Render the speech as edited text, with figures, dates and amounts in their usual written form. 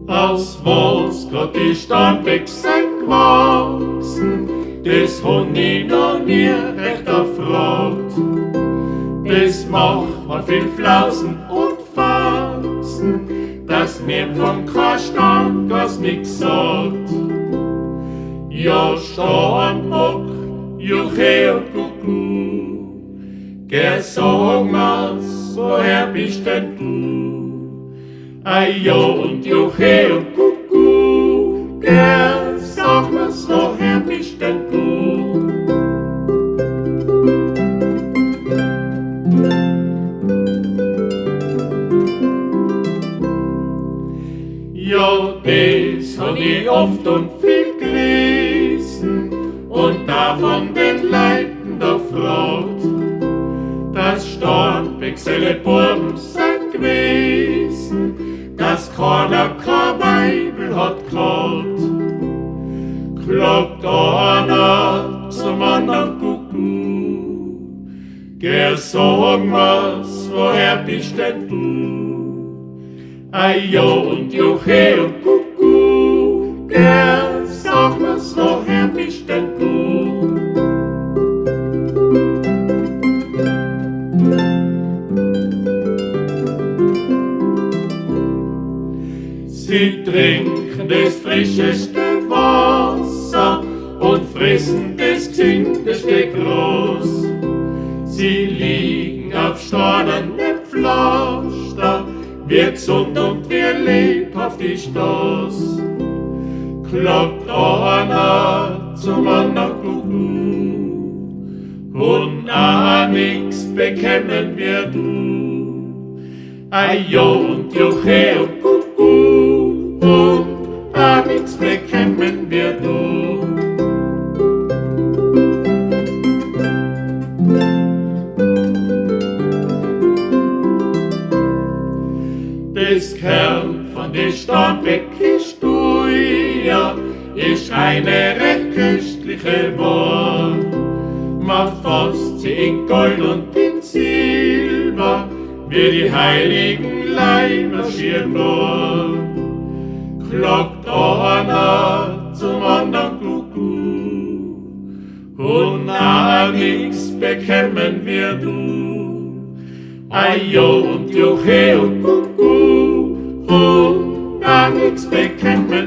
Aus was grad die Starnbeck sind gewachsen, das hab ich noch nie recht erfragt. Das macht man viel Flausen und Faxen, dass mir vom Kastan gar nix sagt. Ja, Starnbock, Juche und Kuckuck, geh sag mal's, woher bist denn du? Ei, ja und Juche und Kuckuck, geh sag mal's, woher bist denn du? Ja, das hab ich oft und viel gelesen und davon den Leuten da fragt, dass Starnbeck seine Buben sind gewesen, dass keiner kein Weibel hat gehabt. Klagt einer zum anderen Kuckuck, geh sag mal's, woher bist denn du? Ei, ja und Juche und Kuckuck, geh sag mal's, woher bist denn du? Sie trinken das frischeste Wasser und fressen das gesündeste Gras. Sie liegen auf steinernen Pflaster, wie gesund und wie lebhaft ist das. Klagt einer zum anderen Kuckuck und auch nix bekämen wir du. Ei, ja und Juche und Kuckuck und auch nix bekämen wir du. Das Kern von der Starnbeck-Historie ist eine recht köstliche Wahr. Man fasst sie in Gold und in Silber, wie die heiligen Leiber schirmbar. Klagt einer zum anderen Kuckuck und auch nix bekämen wir du. Ei, ja und Juche und Kuckuck und auch nix bekämen